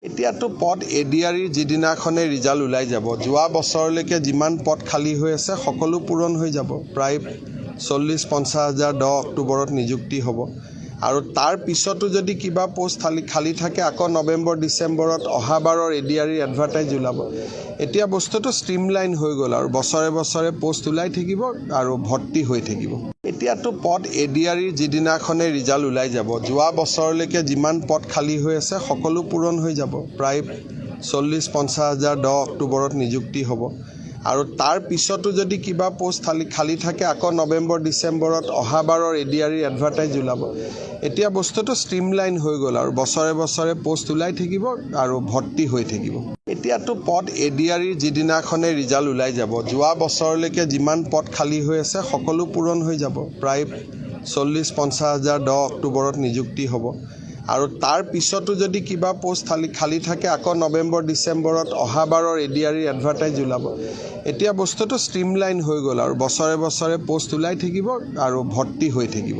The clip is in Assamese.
এতিয়াতো পদ এডিআৰিৰ যিদিনাখনে ৰিজাল্ট ওলাই যাব যোৱা বছৰলৈকে যিমান পদ খালী হৈ আছে সকলো পূৰণ হৈ যাব প্ৰায় 40-50 হাজাৰ 10 অক্টোবৰত নিযুক্তি হ'ব আৰু তাৰ পিছতো যদি কিবা পোষ্ট খালী থাকে আকৌ নৱেম্বৰ ডিচেম্বৰত অহাবাৰৰ এডিআৰিৰ এডভাৰটাইজ ওলাব এতিয়া বস্তুটো ষ্ট্ৰীমলাইন হৈ গ'ল আৰু বছৰে বছৰে পোষ্ট ওলাই থাকিব আৰু ভৰ্তি হৈ থাকিব এতিয়াতো পদ এডিআৰিৰ যিদিনাখনে ৰিজাল্ট ওলাই যাব যোৱা বছৰলৈকে যিমান পদ খালী হৈ আছে সকলো পূৰণ হৈ যাব প্ৰায় 40-50 হাজাৰ 10 অক্টোবৰত নিযুক্তি হ'ব আৰু তাৰ পিছতো যদি কিবা পোষ্ট খালী থাকে আকৌ নৱেম্বৰ ডিচেম্বৰত অহাবাৰৰ এডিআৰিৰ এডভাৰটাইজ ওলাব এতিয়া বস্তুটো ষ্ট্ৰীমলাইন হৈ গ'ল আৰু বছৰে বছৰে পোষ্ট ওলাই থাকিব আৰু ভৰ্তি হৈ থাকিব এতিয়াতো পদ এডিআৰিৰ যিদিনাখনে ৰিজাল্ট ওলাই যাব যোৱা বছৰলৈকে যিমান পদ খালী হৈ আছে সকলো পূৰণ হৈ যাব প্ৰায় 40-50 হাজাৰ 10 অক্টোবৰত নিযুক্তি হ'ব আৰু তাৰ পিছতো যদি কিবা পোষ্ট খালী থাকে আকৌ নৱেম্বৰ ডিচেম্বৰত অহাবাৰৰ এডিআৰিৰ এডভাৰটাইজ ওলাব এতিয়া বস্তুটো ষ্ট্ৰীমলাইন হৈ গ'ল আৰু বছৰে বছৰে পোষ্ট ওলাই থাকিব আৰু ভৰ্তি হৈ থাকিব